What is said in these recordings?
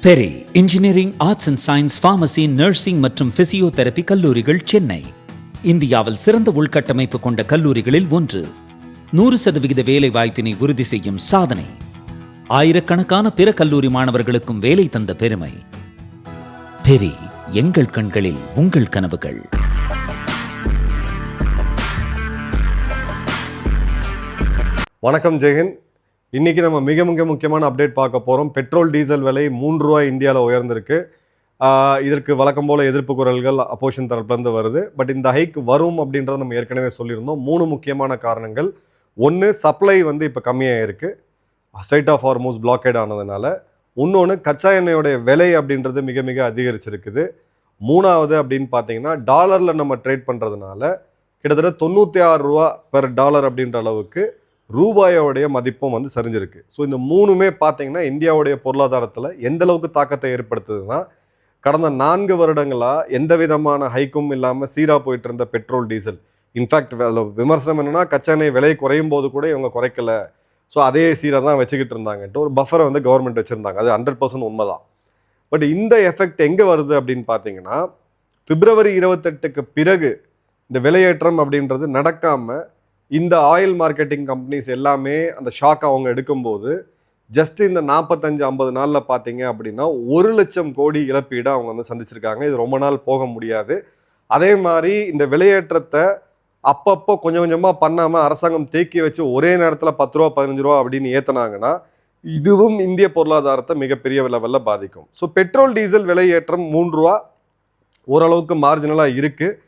Peri engineering, arts and science, pharmacy, nursing மற்றும் physiotherapy கல்லூரிகள் சென்னை இந்தியாவில் சிறந்த உள்கட்டமைப்பு கொண்ட கல்லூரிகளில் ஒன்று. 100% வேலை வாய்ப்பினை உறுதி செய்யும் சாதனை. ஆயிரக்கணக்கான பிற கல்லூரி மாணவர்களுக்கும் வேலை தந்த பெருமை. பெரி, எங்கள் கண்களில் உங்கள் கனவுகள். வணக்கம் ஜெயஹிந்த். இன்றைக்கி நம்ம மிக முக்கியமான அப்டேட் பார்க்க போகிறோம். பெட்ரோல் டீசல் விலை ₹3 இந்தியாவில் உயர்ந்திருக்கு. இதற்கு வழக்கம் போல் எதிர்ப்பு குரல்கள் அப்போசிஷன் தரப்புலேருந்து வருது. பட் இந்த ஹைக் வரும் அப்படின்றத நம்ம ஏற்கனவே சொல்லியிருந்தோம். 3 முக்கியமான காரணங்கள். ஒன்று, சப்ளை இப்போ கம்மியாக இருக்குது, ஸ்ட்ரைட் ஆஃப் ஹார்மோஸ் பிளாக்கேட் ஆனதுனால. இன்னொன்று, கச்சா எண்ணெயோடைய விலை அப்படின்றது மிக அதிகரிச்சிருக்குது. மூணாவது அப்படின்னு பார்த்தீங்கன்னா, டாலரில் நம்ம ட்ரேட் பண்ணுறதுனால கிட்டத்தட்ட $96 பெர் டாலர் அப்படின்ற அளவுக்கு ரூபாயோடைய மதிப்பும் சரிஞ்சிருக்கு. ஸோ இந்த மூணுமே பார்த்தீங்கன்னா இந்தியாவுடைய பொருளாதாரத்தில் எந்த அளவுக்கு தாக்கத்தை ஏற்படுத்துதுன்னா, கடந்த 4 வருடங்களாக எந்த விதமான ஹைக்கும் இல்லாமல் சீராக போயிட்டு இருந்த பெட்ரோல் டீசல். இன்ஃபேக்ட் அதில் விமர்சனம் என்னென்னா, கச்சா எண்ணெய் விலை குறையும் போது கூட இவங்க குறைக்கல, ஸோ அதே சீராக தான் வச்சுக்கிட்டு இருந்தாங்கன்ட்டு ஒரு பஃபரை கவர்மெண்ட் வச்சுருந்தாங்க. அது 100% உண்மைதான். பட் இந்த எஃபெக்ட் எங்கே வருது அப்படின்னு பார்த்தீங்கன்னா, பிப்ரவரி 28க்கு பிறகு இந்த விலையேற்றம் அப்படின்றது நடக்காமல் இந்த ஆயில் மார்க்கெட்டிங் கம்பெனிஸ் எல்லாமே அந்த ஷாக் அவங்க எடுக்கும்போது ஜஸ்ட் இந்த 45-50 நாளில் பார்த்தீங்க அப்படின்னா 1 லட்சம் கோடி இழப்பீடு அவங்க சந்திச்சிருக்காங்க. இது ரொம்ப நாள் போக முடியாது. அதே மாதிரி இந்த விலையேற்றத்தை அப்பப்போ கொஞ்சமாக பண்ணாமல் அரசாங்கம் தேக்கி வச்சு ஒரே நேரத்தில் ₹10 ₹15 அப்படின்னு ஏற்றினாங்கன்னா இதுவும் இந்திய பொருளாதாரத்தை மிகப்பெரிய லெவலில் பாதிக்கும். ஸோ பெட்ரோல் டீசல் விலையேற்றம் ₹3 ஓரளவுக்கு மார்ஜினலாக இருக்குது.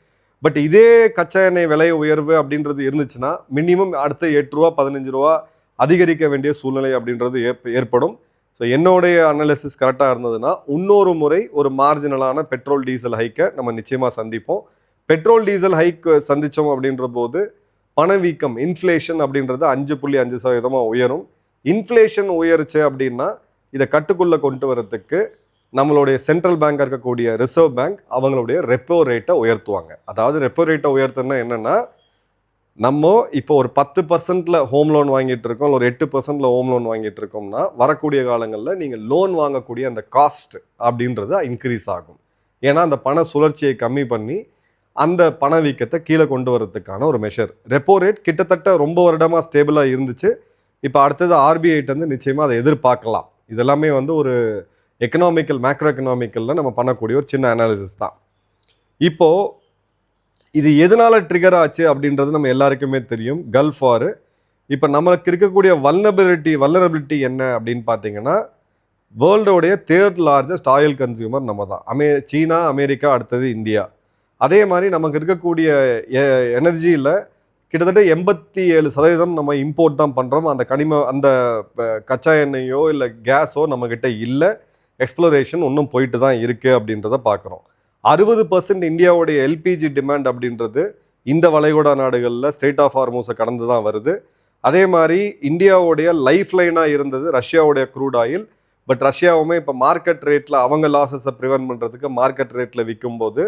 பட் இதே கச்சா எண்ணெய் விலை உயர்வு அப்படின்றது இருந்துச்சுன்னா மினிமம் அடுத்த ₹8 ₹15 அதிகரிக்க வேண்டிய சூழ்நிலை அப்படின்றது ஏற்படும். ஸோ என்னுடைய அனாலிசிஸ் கரெக்டாக இருந்ததுன்னா இன்னொரு முறை ஒரு மார்ஜினலான பெட்ரோல் டீசல் ஹைக்கை நம்ம நிச்சயமாக சந்திப்போம். பெட்ரோல் டீசல் ஹைக் சந்தித்தோம் அப்படின்ற போது பணவீக்கம், இன்ஃப்ளேஷன் அப்படின்றது 5.5% உயரும். இன்ஃப்ளேஷன் உயர்ச்சு அப்படின்னா இதை கட்டுக்குள்ளே கொண்டு வரதுக்கு நம்மளுடைய சென்ட்ரல் பேங்காக இருக்கக்கூடிய ரிசர்வ் பேங்க் அவங்களுடைய ரெப்போ ரேட்டை உயர்த்துவாங்க. அதாவது ரெப்போ ரேட்டை உயர்த்துனா என்னென்னா, நம்ம இப்போ ஒரு 10% ஹோம் லோன் வாங்கிட்டு இருக்கோம், ஒரு 8% ஹோம் லோன் வாங்கிட்டு இருக்கோம்னா வரக்கூடிய காலங்களில் நீங்கள் லோன் வாங்கக்கூடிய அந்த காஸ்ட் அப்படின்றது இன்க்ரீஸ் ஆகும். ஏன்னா அந்த பண சுழற்சியை கம்மி பண்ணி அந்த பணவீக்கத்தை கீழே கொண்டு வரதுக்கான ஒரு மெஷர். ரெப்போ ரேட் கிட்டத்தட்ட ரொம்ப வருடமாக ஸ்டேபிளாக இருந்துச்சு. இப்போ அடுத்தது ஆர்பிஐட்டு நிச்சயமாக அதை எதிர்பார்க்கலாம். இதெல்லாமே ஒரு மேக்ரோ எக்கனாமிக்கலில் நம்ம பண்ணக்கூடிய ஒரு சின்ன அனாலிசிஸ் தான். இப்போது இது எதனால் ட்ரிகர் ஆச்சு அப்படின்றது நம்ம எல்லாருக்குமே தெரியும். கல்ஃப் வார். இப்போ நம்மளுக்கு இருக்கக்கூடிய வல்னரபிலிட்டி என்ன அப்படின்னு பார்த்தீங்கன்னா, வேர்ல்டோடைய 3rd லார்ஜஸ்ட் ஆயில் கன்சியூமர் நம்ம தான். சீனா, அமெரிக்கா, அடுத்தது இந்தியா. அதே மாதிரி நமக்கு இருக்கக்கூடிய எனர்ஜியில் கிட்டத்தட்ட 87% நம்ம இம்போர்ட் தான் பண்ணுறோம். அந்த கச்சா எண்ணெயோ இல்லை கேஸோ நம்மக்கிட்ட இல்லை. எக்ஸ்ப்ளோரேஷன் இன்னும் போயிட்டு தான் இருக்குது அப்படின்றத பார்க்குறோம். 60% இந்தியாவுடைய எல்பிஜி டிமாண்ட் அப்படின்றது இந்த வளைகுடா நாடுகளில் ஸ்ட்ரெய்ட் ஆஃப் ஹார்மோஸை கடந்து தான் வருது. அதே மாதிரி இந்தியாவுடைய லைஃப் லைனாக இருந்தது ரஷ்யாவுடைய க்ரூட் ஆயில். பட் ரஷ்யாவுமே இப்போ மார்க்கெட் ரேட்டில் அவங்க லாஸஸை ப்ரிவென்ட் பண்ணுறதுக்கு மார்க்கெட் ரேட்டில் விற்கும்போது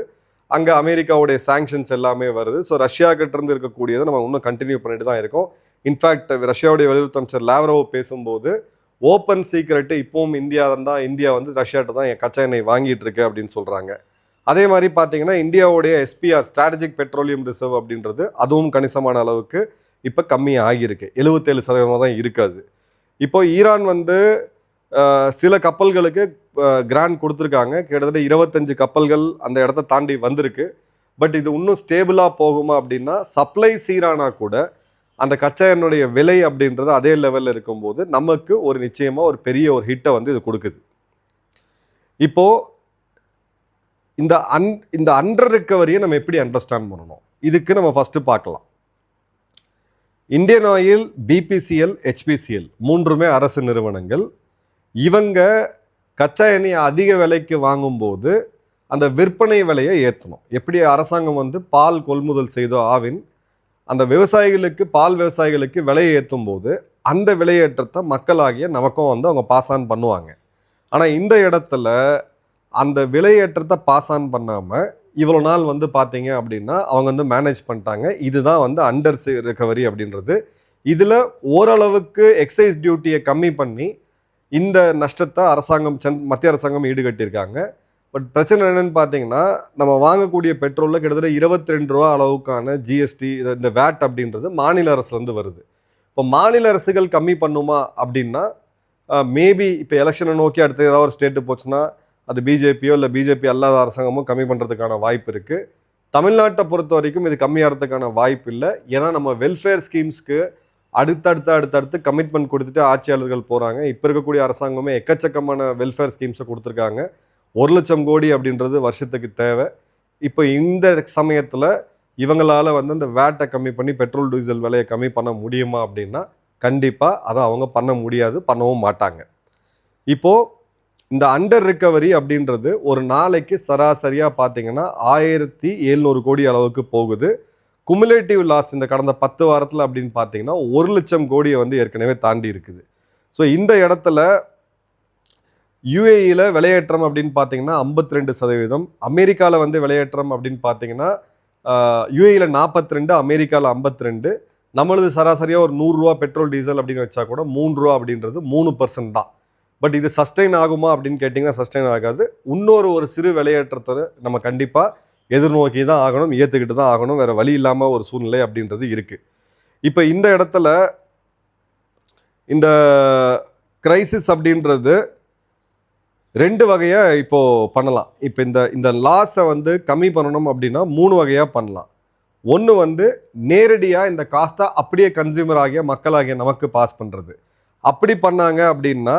அங்கே அமெரிக்காவுடைய சாங்ஷன்ஸ் எல்லாமே வருது. ஸோ ரஷ்யா கிட்டேருந்து இருக்கக்கூடியதை நம்ம இன்னும் கண்டினியூ பண்ணிட்டு தான் இருக்கோம். இன்ஃபேக்ட் ரஷ்யாவுடைய வெளியுறவு அமைச்சர் லாவ்ரோவ் பேசும்போது ஓப்பன் சீக்ரெட்டு இப்போவும் இந்தியா ரஷ்யாட்ட தான் கச்சா எண்ணெய் வாங்கிட்டு இருக்கு அப்படின்னு சொல்கிறாங்க. அதே மாதிரி பார்த்தீங்கன்னா இந்தியாவுடைய எஸ்பிஆர், ஸ்ட்ராட்டஜிக் பெட்ரோலியம் ரிசர்வ் அப்படின்றது அதுவும் கணிசமான அளவுக்கு இப்போ கம்மியாக ஆகியிருக்கு. 77% தான் இருக்காது. இப்போ ஈரான் சில கப்பல்களுக்கு கிராண்ட் கொடுத்துருக்காங்க. கிட்டத்தட்ட 25 கப்பல்கள் அந்த இடத்த தாண்டி வந்திருக்கு. பட் இது இன்னும் ஸ்டேபிளாக போகுமா அப்படின்னா, சப்ளை சீரானா கூட அந்த கச்சா எண்ணெயுடைய விலை அப்படின்றது அதே லெவலில் இருக்கும்போது நமக்கு ஒரு நிச்சயமாக ஒரு பெரிய ஒரு ஹிட்டை இது கொடுக்குது. இப்போது இந்த அண்டர் ரிக்கவரியை நம்ம எப்படி அண்டர்ஸ்டாண்ட் பண்ணணும், இதுக்கு நம்ம ஃபஸ்ட்டு பார்க்கலாம். இந்தியன் ஆயில், பிபிசிஎல், ஹெச்பிசிஎல் மூன்றுமே அரசு நிறுவனங்கள். இவங்க கச்சா எண்ணெயை அதிக விலைக்கு வாங்கும்போது அந்த விற்பனை விலையை ஏற்றணும். எப்படி அரசாங்கம் பால் கொள்முதல் செய்தோ ஆவின், அந்த பால் விவசாயிகளுக்கு விலையை ஏற்றும் போது அந்த விலையேற்றத்தை மக்களாகிய நமக்கும் அவங்க பாஸ் ஆன் பண்ணுவாங்க. ஆனால் இந்த இடத்துல அந்த விலையேற்றத்தை பாஸ் ஆன் பண்ணாமல் இவ்வளோ நாள் பார்த்தீங்க அப்படின்னா அவங்க மேனேஜ் பண்ணிட்டாங்க. இதுதான் அண்டர் ரிகவரி அப்படின்றது. இதில் ஓரளவுக்கு எக்ஸைஸ் டியூட்டியை கம்மி பண்ணி இந்த நஷ்டத்தை மத்திய அரசாங்கம் ஈடுகட்டியிருக்காங்க. பட் பிரச்சனை என்னன்னு பார்த்தீங்கன்னா, நம்ம வாங்கக்கூடிய பெட்ரோலில் கிட்டத்தட்ட 22 ரூபா அளவுக்கான ஜிஎஸ்டி, இந்த வேட் அப்படின்றது மாநில அரசுலேருந்து வருது. இப்போ மாநில அரசுகள் கம்மி பண்ணுமா அப்படின்னா, மேபி இப்போ எலெக்ஷனை நோக்கி அடுத்த ஏதாவது ஒரு ஸ்டேட்டு போச்சுன்னா அது பிஜேபியோ இல்லை பிஜேபி அல்லாத அரசாங்கமோ கம்மி பண்ணுறதுக்கான வாய்ப்பு இருக்குது. தமிழ்நாட்டை பொறுத்த வரைக்கும் இது கம்மியாகிறதுக்கான வாய்ப்பு இல்லை. ஏன்னா நம்ம வெல்ஃபேர் ஸ்கீம்ஸ்க்கு அடுத்தடுத்து கமிட்மெண்ட் கொடுத்துட்டு ஆட்சியாளர்கள் போகிறாங்க. இப்போ இருக்கக்கூடிய அரசாங்கமே எக்கச்சக்கமான வெல்ஃபேர் ஸ்கீம்ஸை கொடுத்துருக்காங்க. 1,00,000 கோடி அப்படின்றது வருஷத்துக்கு தேவை. இப்போ இந்த சமயத்தில் இவங்களால் அந்த வேட்டை கம்மி பண்ணி பெட்ரோல் டீசல் விலையை கம்மி பண்ண முடியுமா அப்படின்னா கண்டிப்பாக அதை அவங்க பண்ண முடியாது, பண்ணவும் மாட்டாங்க. இப்போது இந்த அண்டர் ரிக்கவரி அப்படின்றது ஒரு நாளைக்கு சராசரியாக பார்த்தீங்கன்னா 1,700 கோடி அளவுக்கு போகுது. குமுலேட்டிவ் லாஸ் இந்த கடந்த 10 வாரத்தில் அப்படின்னு பார்த்தீங்கன்னா 1,00,000 கோடியை ஏற்கனவே தாண்டி இருக்குது. ஸோ இந்த இடத்துல யுஏஇயில் விலையேற்றம் அப்படின்னு பார்த்தீங்கன்னா 52%, அமெரிக்காவில் விலையேற்றம் அப்படின்னு பார்த்தீங்கன்னா யுஏஇயில் 42, அமெரிக்காவில் 52. நம்மளது சராசரியாக ஒரு 100 ரூபா பெட்ரோல் டீசல் அப்படின்னு வச்சா கூட 3 ரூபா அப்படின்றது 3% தான். பட் இது சஸ்டெயின் ஆகுமா அப்படின்னு கேட்டிங்கன்னா சஸ்டெயின் ஆகாது. ஒரு சிறு விலையேற்றத்தை நம்ம கண்டிப்பாக எதிர்நோக்கி தான் ஆகணும், ஏற்றுக்கிட்டு தான் ஆகணும். வேறு வழி இல்லாமல் ஒரு சூழ்நிலை அப்படின்றது இருக்குது. இப்போ இந்த இடத்துல இந்த கிரைசிஸ் அப்படின்றது 2 வகையாக இப்போது பண்ணலாம். இப்போ இந்த லாஸை கம்மி பண்ணணும் அப்படின்னா 3 வகையாக பண்ணலாம். ஒன்று நேரடியாக இந்த காஸ்ட்டை அப்படியே கன்சியூமர் ஆகிய மக்களாகிய நமக்கு பாஸ் பண்ணுறது. அப்படி பண்ணாங்க அப்படின்னா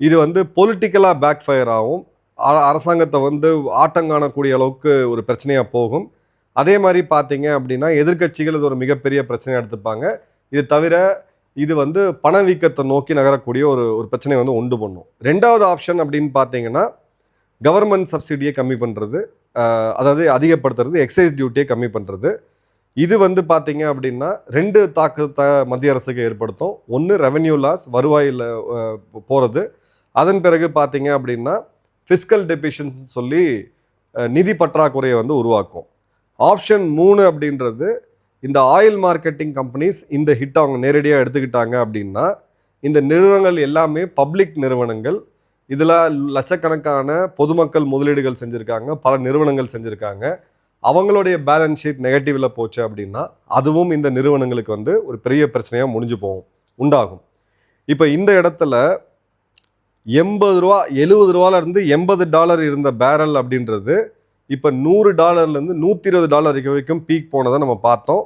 இது பொலிட்டிக்கலாக பேக் ஃபயர் ஆகும். அரசாங்கத்தை ஆட்டங்காணக்கூடிய அளவுக்கு ஒரு பிரச்சனையாக போகும். அதே மாதிரி பார்த்தீங்க அப்படின்னா எதிர்க்கட்சிகள் இது ஒரு மிகப்பெரிய பிரச்சனையாக எடுத்துப்பாங்க. இது தவிர இது பணவீக்கத்தை நோக்கி நகரக்கூடிய ஒரு பிரச்சனையை உண்டு பண்ணும். 2வது ஆப்ஷன் அப்படின்னு பார்த்தீங்கன்னா கவர்மெண்ட் சப்சிடியை கம்மி பண்ணுறது, அதாவது அதிகப்படுத்துறது, எக்ஸைஸ் டியூட்டியை கம்மி பண்ணுறது. இது பார்த்தீங்க அப்படின்னா 2 தாக்கத்தை மத்திய அரசுக்கு ஏற்படுத்தும். ஒன்று ரெவென்யூ லாஸ், வருவாயில் போகிறது. அதன் பிறகு பார்த்தீங்க அப்படின்னா ஃபிஸ்கல் டெபிஷன் சொல்லி நிதி பற்றாக்குறையை உருவாக்கும். ஆப்ஷன் 3 அப்படின்றது இந்த ஆயில் மார்க்கெட்டிங் கம்பெனிஸ் இந்த ஹிட் அவங்க நேரடியாக எடுத்துக்கிட்டாங்க அப்படின்னா இந்த நிறுவனங்கள் எல்லாமே பப்ளிக் நிறுவனங்கள். இதில் லட்சக்கணக்கான பொதுமக்கள் முதலீடுகள் செஞ்சுருக்காங்க, பல நிறுவனங்கள் செஞ்சுருக்காங்க. அவங்களுடைய பேலன்ஸ் ஷீட் நெகட்டிவில் போச்சு அப்படின்னா அதுவும் இந்த நிறுவனங்களுக்கு ஒரு பெரிய பிரச்சனையாக உண்டாகும். இப்போ இந்த இடத்துல 80 ரூபா 70 ரூபாலேருந்து $80 இருந்த பேரல் அப்படின்றது இப்போ $100 $120 வரைக்கும் பீக் போனதை நம்ம பார்த்தோம்.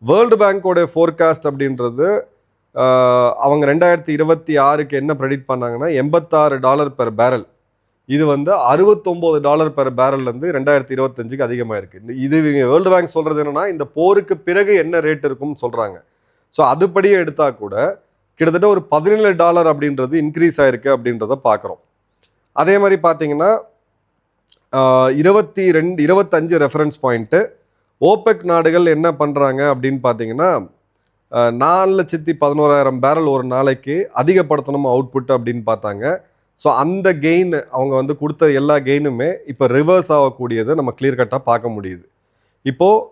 வேர்ல்டு பேங்கோடைய ஃபோர்காஸ்ட் அப்படின்றது அவங்க 2026க்கு என்ன ப்ரெடிக்ட் பண்ணாங்கன்னா $86 பெர் பேரல். இது $69 பெர் பேரல்லேருந்து 2025க்கு அதிகமாக இருக்குது. இது வேர்ல்டு பேங்க் சொல்கிறது என்னென்னா இந்த போருக்கு பிறகு என்ன ரேட் இருக்கும்னு சொல்கிறாங்க. ஸோ அதுபடியே எடுத்தால் கூட கிட்டத்தட்ட ஒரு $17 அப்படின்றது இன்க்ரீஸ் ஆகிருக்கு அப்படின்றத பார்க்குறோம். அதே மாதிரி பார்த்தீங்கன்னா 25 ரெஃபரன்ஸ் பாயிண்ட்டு ஓபெக் நாடுகள் என்ன பண்ணுறாங்க அப்படின்னு பார்த்தீங்கன்னா 4,11,000 பேரல் ஒரு நாளைக்கு அதிகப்படுத்தணும் அவுட்புட் அப்படின்னு பார்த்தாங்க. ஸோ அந்த கெயின் அவங்க கொடுத்த எல்லா கெயினுமே இப்போ ரிவர்ஸ் ஆகக்கூடியதை நம்ம கிளியர் கட்டாக பார்க்க முடியுது. இப்போது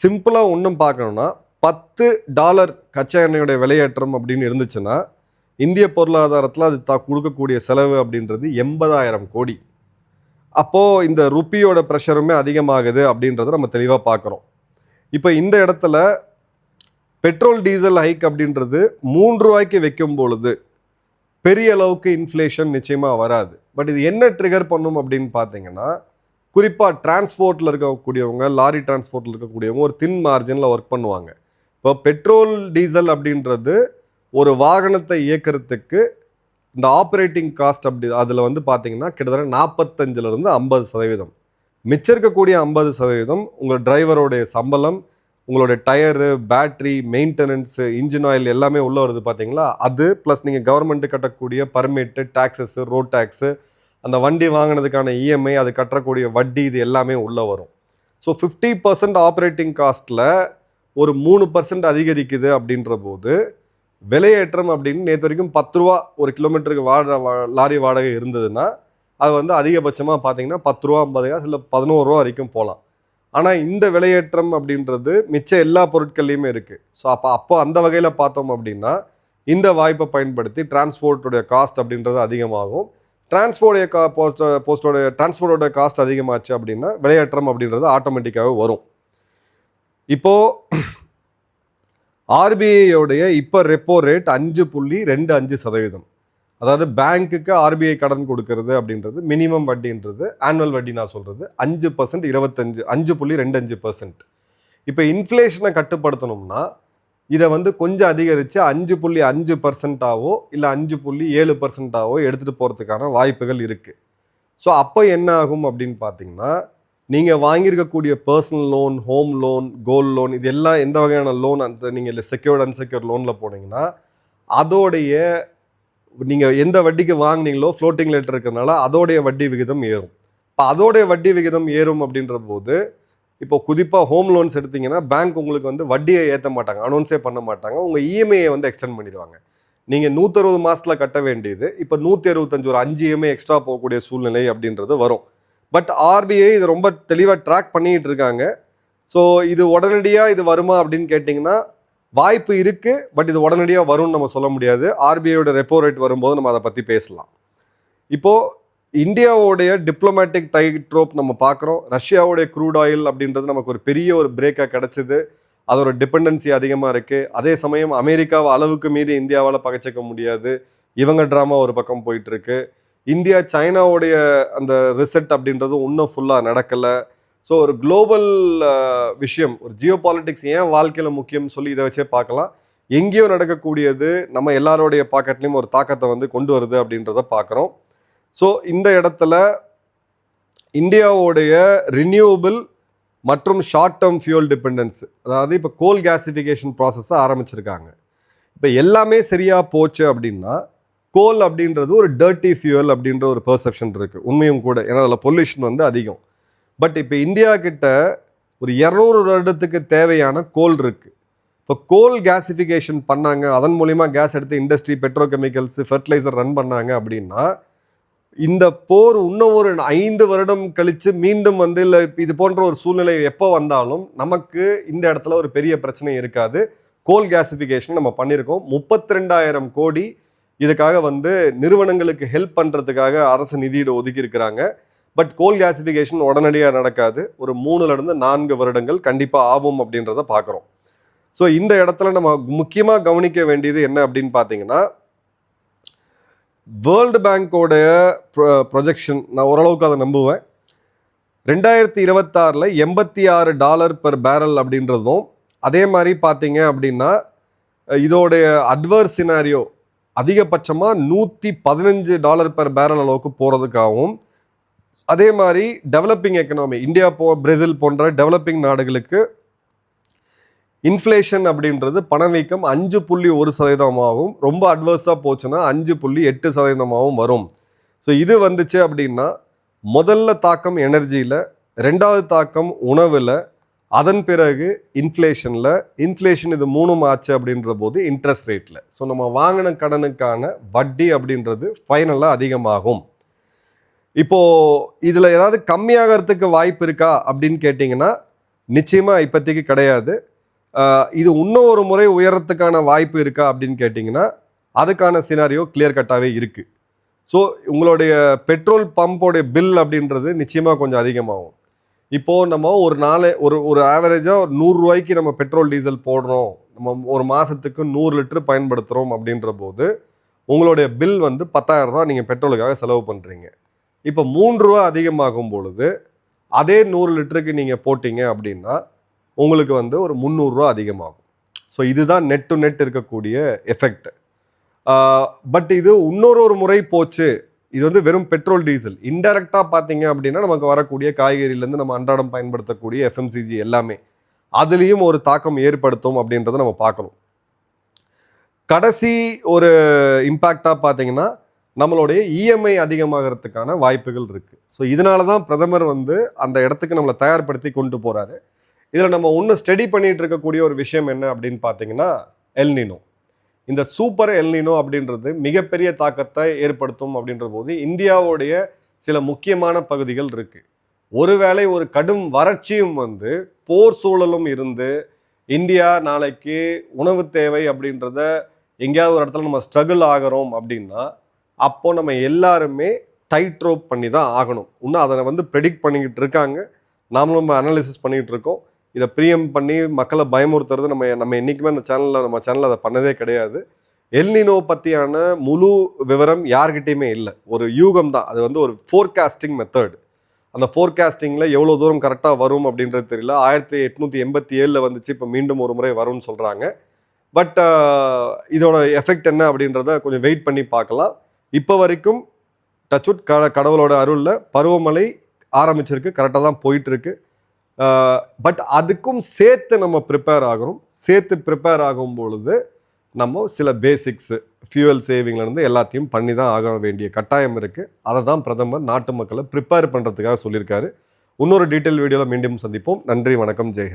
சிம்பிளாக ஒன்றும் பார்க்கணுன்னா $10 கச்சா எண்ணெயோடைய விலையேற்றம் அப்படின்னு இருந்துச்சுன்னா இந்திய பொருளாதாரத்தில் அது கொடுக்கக்கூடிய செலவு அப்படின்றது 80,000 கோடி. அப்போது இந்த ருப்பியோட ப்ரெஷருமே அதிகமாகுது அப்படின்றத நம்ம தெளிவாக பார்க்குறோம். இப்போ இந்த இடத்துல பெட்ரோல் டீசல் ஹைக் அப்படின்றது 3 ரூபாய்க்கு வைக்கும் பொழுது பெரிய அளவுக்கு இன்ஃப்ளேஷன் நிச்சயமாக வராது. பட் இது என்ன ட்ரிகர் பண்ணும் அப்படின்னு பார்த்தீங்கன்னா குறிப்பாக டிரான்ஸ்போர்ட்டில் இருக்கக்கூடியவங்க, லாரி டிரான்ஸ்போர்ட்டில் இருக்கக்கூடியவங்க ஒரு தின் மார்ஜினில் ஒர்க் பண்ணுவாங்க. இப்போ பெட்ரோல் டீசல் அப்படின்றது ஒரு வாகனத்தை இயக்கிறதுக்கு இந்த ஆப்ரேட்டிங் காஸ்ட் அப்படி அதில் பார்த்தீங்கன்னா கிட்டத்தட்ட 45% 50%. மிச்சம் இருக்கக்கூடிய 50% உங்கள் டிரைவரோடைய சம்பளம், உங்களுடைய tyre, battery, maintenance, engine oil எல்லாமே உள்ளே வருது பார்த்தீங்களா. அது ப்ளஸ் நீங்கள் கவர்மெண்ட்டு கட்டக்கூடிய பர்மிட்டு, டேக்ஸஸ்ஸு, ரோட் டேக்ஸு, அந்த வண்டி வாங்கினதுக்கான இஎம்ஐ, அது கட்டக்கூடிய வட்டி, இது எல்லாமே உள்ளே வரும். ஸோ 50% ஆப்ரேட்டிங் காஸ்ட்டில் ஒரு 3% அதிகரிக்குது அப்படின்ற போது விலையேற்றம் அப்படின்னு நேற்று வரைக்கும் 10 ரூபா ஒரு கிலோமீட்டருக்கு லாரி வாடகை இருந்ததுன்னா அது அதிகபட்சமாக பார்த்தீங்கன்னா 10 ரூபா 50 காசு இல்லை 11 ரூபா வரைக்கும் போகலாம். ஆனால் இந்த விலையேற்றம் அப்படின்றது மிச்ச எல்லா பொருட்கள்லையுமே இருக்குது. ஸோ அப்போ அந்த வகையில் பார்த்தோம் அப்படின்னா இந்த வாய்ப்பை பயன்படுத்தி டிரான்ஸ்போர்ட்டோடைய காஸ்ட் அப்படின்றது அதிகமாகும். டிரான்ஸ்போர்ட்டோட காஸ்ட் அதிகமாச்சு அப்படின்னா விலையேற்றம் அப்படின்றது ஆட்டோமேட்டிக்காகவே வரும். இப்போது ஆர்பிஐயோடைய இப்போ ரெப்போ ரேட் 5.25%. அதாவது பேங்க்குக்கு ஆர்பிஐ கடன் கொடுக்கறது அப்படின்றது மினிமம் வட்டின்றது ஆனுவல் வட்டி நான் சொல்கிறது 5%, 5.25%. இப்போ இன்ஃப்ளேஷனை கட்டுப்படுத்தணும்னா இதை வந்து கொஞ்சம் அதிகரித்து 5.5%ஆவோ இல்லை 5.7%ஆவோ எடுத்துகிட்டு போகிறதுக்கான வாய்ப்புகள் இருக்குது. ஸோ அப்போ என்ன ஆகும் அப்படின்னு பார்த்தீங்கன்னா, நீங்கள் வாங்கியிருக்கக்கூடிய personal loan, home loan, gold loan, இது எல்லாம் எந்த வகையான லோன் அந்த நீங்கள் இல்லை செக்யூர்ட் அன்செக்யூர்ட் லோனில் போனீங்கன்னா அதோடைய நீங்கள் எந்த வட்டிக்கு வாங்கினீங்களோ ஃப்ளோட்டிங் ரேட் இருக்கிறதுனால அதோடைய வட்டி விகிதம் ஏறும். இப்போ அதோடைய வட்டி விகிதம் ஏறும் அப்படின்ற போது இப்போ குறிப்பாக ஹோம் லோன்ஸ் எடுத்தீங்கன்னா பேங்க் உங்களுக்கு வந்து வட்டியை ஏற்ற மாட்டாங்க, அனௌன்ஸே பண்ண மாட்டாங்க. உங்கள் இஎம்ஐயை வந்து எக்ஸ்டெண்ட் பண்ணிடுவாங்க. நீங்கள் 160 மாதத்தில் கட்ட வேண்டியது இப்போ 165, ஒரு 5 இஎம்ஐ எக்ஸ்ட்ரா போகக்கூடிய சூழ்நிலை அப்படின்றது வரும். பட் ஆர்பிஐ இது ரொம்ப தெளிவாக ட்ராக் பண்ணிக்கிட்டு இருக்காங்க. ஸோ இது உடனடியாக இது வருமா அப்படின்னு கேட்டிங்கன்னா வாய்ப்பு இருக்குது. பட் இது உடனடியாக வரும்னு நம்ம சொல்ல முடியாது. ஆர்பிஐயோட ரெப்போ ரேட் வரும்போது நம்ம அதை பற்றி பேசலாம். இப்போது இந்தியாவோடைய டிப்ளமேட்டிக் டைட்-ரோப் நம்ம பார்க்குறோம். ரஷ்யாவோடைய க்ரூட் ஆயில் அப்படின்றது நமக்கு ஒரு பெரிய ஒரு பிரேக்காக கிடச்சிது. அதோட டிபெண்டன்சி அதிகமாக இருக்குது. அதே சமயம் அமெரிக்காவை அளவுக்கு மீறி இந்தியாவால் பகைச்சிக்க முடியாது. இவங்க ட்ராமா ஒரு பக்கம் போயிட்டுருக்கு. இந்தியா சைனாவுடைய அந்த ரிசெட் அப்படின்றது இன்னும் ஃபுல்லாக நடக்கலை. ஸோ ஒரு குளோபல் விஷயம், ஒரு ஜியோ பாலிட்டிக்ஸ் ஏன் வாழ்க்கையில் முக்கியம்னு சொல்லி இதை வச்சே பார்க்கலாம். எங்கேயோ நடக்கக்கூடியது நம்ம எல்லாரோடைய பாக்கெட்லேயும் ஒரு தாக்கத்தை வந்து கொண்டு வருது அப்படின்றத பார்க்குறோம். ஸோ இந்த இடத்துல இந்தியாவோடைய ரினியூவபிள் மற்றும் ஷார்ட் டேர்ம் ஃபியூல் டிபெண்டன்ஸ், அதாவது இப்போ கோல் கேசிஃபிகேஷன் ப்ராசஸை ஆரம்பிச்சிருக்காங்க. இப்போ எல்லாமே சரியாக போச்சு அப்படின்னா கோல் அப்படின்றது ஒரு டர்ட்டி ஃபியூவல் அப்படின்ற ஒரு பெர்செப்ஷன் இருக்குது. உண்மையும் கூட, ஏன்னா அதில் பொல்யூஷன் வந்து அதிகம். பட் இப்போ இந்தியா கிட்ட ஒரு 200 வருடத்துக்கு தேவையான கோல் இருக்குது. இப்போ கோல் கேசிஃபிகேஷன் பண்ணாங்க, அதன் மூலிமா கேஸ் எடுத்து இண்டஸ்ட்ரி, பெட்ரோகெமிக்கல்ஸ், ஃபெர்டிலைசர் ரன் பண்ணாங்க அப்படின்னா இந்த போர் இன்னும் ஒரு 5 வருடம் கழித்து மீண்டும் வந்து இல்லை இது போன்ற ஒரு சூழ்நிலை எப்போ வந்தாலும் நமக்கு இந்த இடத்துல ஒரு பெரிய பிரச்சனை இருக்காது. கோல் கேசிஃபிகேஷன் நம்ம பண்ணியிருக்கோம். 32,000 கோடி இதுக்காக வந்து நிறுவனங்களுக்கு ஹெல்ப் பண்ணுறதுக்காக அரசு நிதியீடு ஒதுக்கி இருக்கிறாங்க. பட் கோல் கேசிஃபிகேஷன் உடனடியாக நடக்காது. ஒரு 3-4 வருடங்கள் கண்டிப்பாக ஆகும் அப்படின்றத பார்க்குறோம். ஸோ இந்த இடத்துல நம்ம முக்கியமாக கவனிக்க வேண்டியது என்ன அப்படின்னு பார்த்தீங்கன்னா, வேர்ல்டு பேங்கோடைய ப்ரொஜெக்ஷன் நான் ஓரளவுக்கு அதை நம்புவேன். 2026 $86 per barrel அப்படின்றதும், அதே மாதிரி பார்த்தீங்க அப்படின்னா இதோடைய அட்வர்ஸ் சினாரியோ அதிகபட்சமாக $115 per barrel அளவுக்கு போகிறதுக்காகவும், அதே மாதிரி டெவலப்பிங் எக்கனாமி இந்தியா பிரேசில் போன்ற டெவலப்பிங் நாடுகளுக்கு இன்ஃப்ளேஷன் அப்படின்றது பணவீக்கம் 5.1%, ரொம்ப அட்வர்ஸாக போச்சுன்னா 5.8% வரும். ஸோ இது வந்துச்சு அப்படின்னா முதல்ல தாக்கம் எனர்ஜியில், ரெண்டாவது தாக்கம் உணவில், அதன் பிறகு இன்ஃப்ளேஷனில், இன்ஃப்ளேஷன் இது 3 ஆச்சு அப்படின்ற போது இன்ட்ரெஸ்ட் ரேட்டில். ஸோ நம்ம வாங்கின கடனுக்கான வட்டி அப்படின்றது ஃபைனலாக அதிகமாகும். இப்போது இதில் ஏதாவது கம்மியாகிறதுக்கு வாய்ப்பு இருக்கா அப்படின்னு கேட்டிங்கன்னா நிச்சயமாக இப்போதைக்கு கிடையாது. இது இன்னும் ஒரு முறை உயரத்துக்கான வாய்ப்பு இருக்கா அப்படின்னு கேட்டிங்கன்னா அதுக்கான சினாரியோ கிளியர் கட்டாகவே இருக்குது. ஸோ உங்களுடைய பெட்ரோல் பம்போடைய பில் அப்படின்றது நிச்சயமாக கொஞ்சம் அதிகமாகும். இப்போது நம்ம ஒரு ஆவரேஜாக ஒரு 100 ரூபாய்க்கு நம்ம பெட்ரோல் டீசல் போடுறோம், நம்ம ஒரு மாதத்துக்கு 100 லிட்டர் பயன்படுத்துகிறோம் அப்படின்ற போது உங்களுடைய பில் வந்து 10,000 ரூபா நீங்கள் பெட்ரோலுக்காக செலவு பண்ணுறீங்க. இப்போ 3 ரூபா அதிகமாகும் பொழுது அதே 100 லிட்டருக்கு நீங்கள் போட்டிங்க அப்படின்னா உங்களுக்கு வந்து ஒரு 300 ரூபா அதிகமாகும். ஸோ இதுதான் நெட் டு நெட் இருக்கக்கூடிய எஃபெக்ட். பட் இது இன்னொரு முறை போச்சு, இது வந்து வெறும் பெட்ரோல் டீசல். இன்டெரக்டாக பார்த்தீங்க அப்படின்னா நமக்கு வரக்கூடிய காய்கறியிலேருந்து நம்ம அன்றாடம் பயன்படுத்தக்கூடிய எஃப்எம்சிஜி எல்லாமே அதுலேயும் ஒரு தாக்கம் ஏற்படுத்தும் அப்படின்றத நம்ம பார்க்கணும். கடைசி ஒரு இம்பேக்டாக பார்த்தீங்கன்னா நம்மளுடைய இஎம்ஐ அதிகமாகிறதுக்கான வாய்ப்புகள் இருக்குது. ஸோ இதனால தான் பிரதமர் வந்து அந்த இடத்துக்கு நம்மளை தயார்படுத்தி கொண்டு போகிறாரு. இதில் நம்ம இன்னும் ஸ்டடி பண்ணிகிட்டு இருக்கக்கூடிய ஒரு விஷயம் என்ன அப்படின்னு பார்த்தீங்கன்னா எல்னினோ. இந்த சூப்பர் எல்னினோ அப்படின்றது மிகப்பெரிய தாக்கத்தை ஏற்படுத்தும் அப்படின்ற போது இந்தியாவுடைய சில முக்கியமான பகுதிகள் இருக்குது. ஒருவேளை ஒரு கடும் வறட்சியும் வந்து போர் சூழலும் இருந்து இந்தியா நாளைக்கு உணவு தேவை அப்படின்றத எங்கேயாவது ஒரு இடத்துல நம்ம ஸ்ட்ரகிள் ஆகிறோம் அப்படின்னா அப்போ நம்ம எல்லாருமே டைட் ரோப் பண்ணி தான் ஆகணும். இன்னும் அதை ப்ரெடிக்ட் பண்ணிக்கிட்டு இருக்காங்க, நாமளும் அனாலிசிஸ் பண்ணிக்கிட்டு இருக்கோம். இதை பிரியம் பண்ணி மக்களை பயமுறுத்துறது நம்ம என்றைக்குமே நம்ம சேனலில் அதை பண்ணதே கிடையாது. எல்னினோ பற்றியான முழு விவரம் யார்கிட்டையுமே இல்லை, ஒரு யூகம் தான். அது ஒரு ஃபோர்காஸ்டிங் மெத்தட். அந்த ஃபோர்காஸ்டிங்கில் எவ்வளோ தூரம் கரெக்டாக வரும் அப்படின்றது தெரியல. 1887 வந்துச்சு, இப்போ மீண்டும் ஒரு முறை வரும்னு சொல்கிறாங்க. பட் இதோட எஃபெக்ட் என்ன அப்படின்றத கொஞ்சம் வெயிட் பண்ணி பார்க்கலாம். இப்போ வரைக்கும் டச்வுட் கடவுளோட அருளில் பருவமழை ஆரம்பிச்சிருக்கு, கரெக்டாக தான் போயிட்டுருக்கு. பட் அதுக்கும் சேர்த்து நம்ம ப்ரிப்பேர் ஆகணும். சேர்த்து ப்ரிப்பேர் ஆகும் பொழுது நம்ம சில பேசிக்ஸு ஃபியூவல் சேவிங்லேருந்து எல்லாத்தையும் பண்ணி தான் ஆக வேண்டிய கட்டாயம் இருக்குது. அதை தான் பிரதமர் நாட்டு மக்களை ப்ரிப்பேர் பண்ணுறதுக்காக சொல்லியிருக்காரு. இன்னொரு டீட்டெயில் வீடியோவில் மீண்டும் சந்திப்போம். நன்றி, வணக்கம், ஜெய்ஹிந்த்.